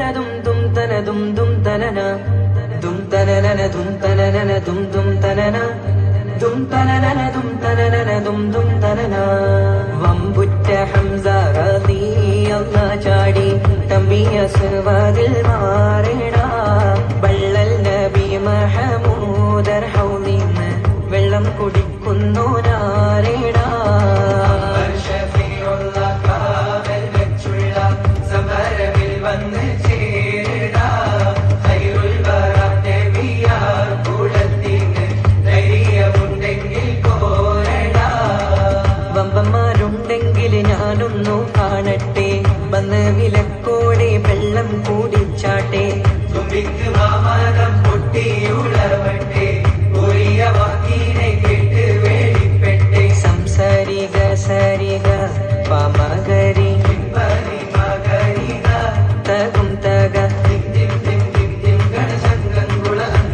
dum dum tana dum dum tanana dum tanana dum tanana dum dum tanana dum tanana dum tanana dum dum tanana വമ്പുറ്റ Hamza റളിയല്ലാ ചാടി തമ്പിയ സർവദിൽ മാറേട ബള്ളൽ നബി മഹമൂദർ ഹൗലിന്ന് വെള്ളം കുടിക്കുന്നു നാരേട വമ്പന്മാരുണ്ടെങ്കിൽ ഞാനൊന്നു കാണട്ടെ വന്ന് വിലക്കോടെ വെള്ളം കൂടിച്ചാട്ടെ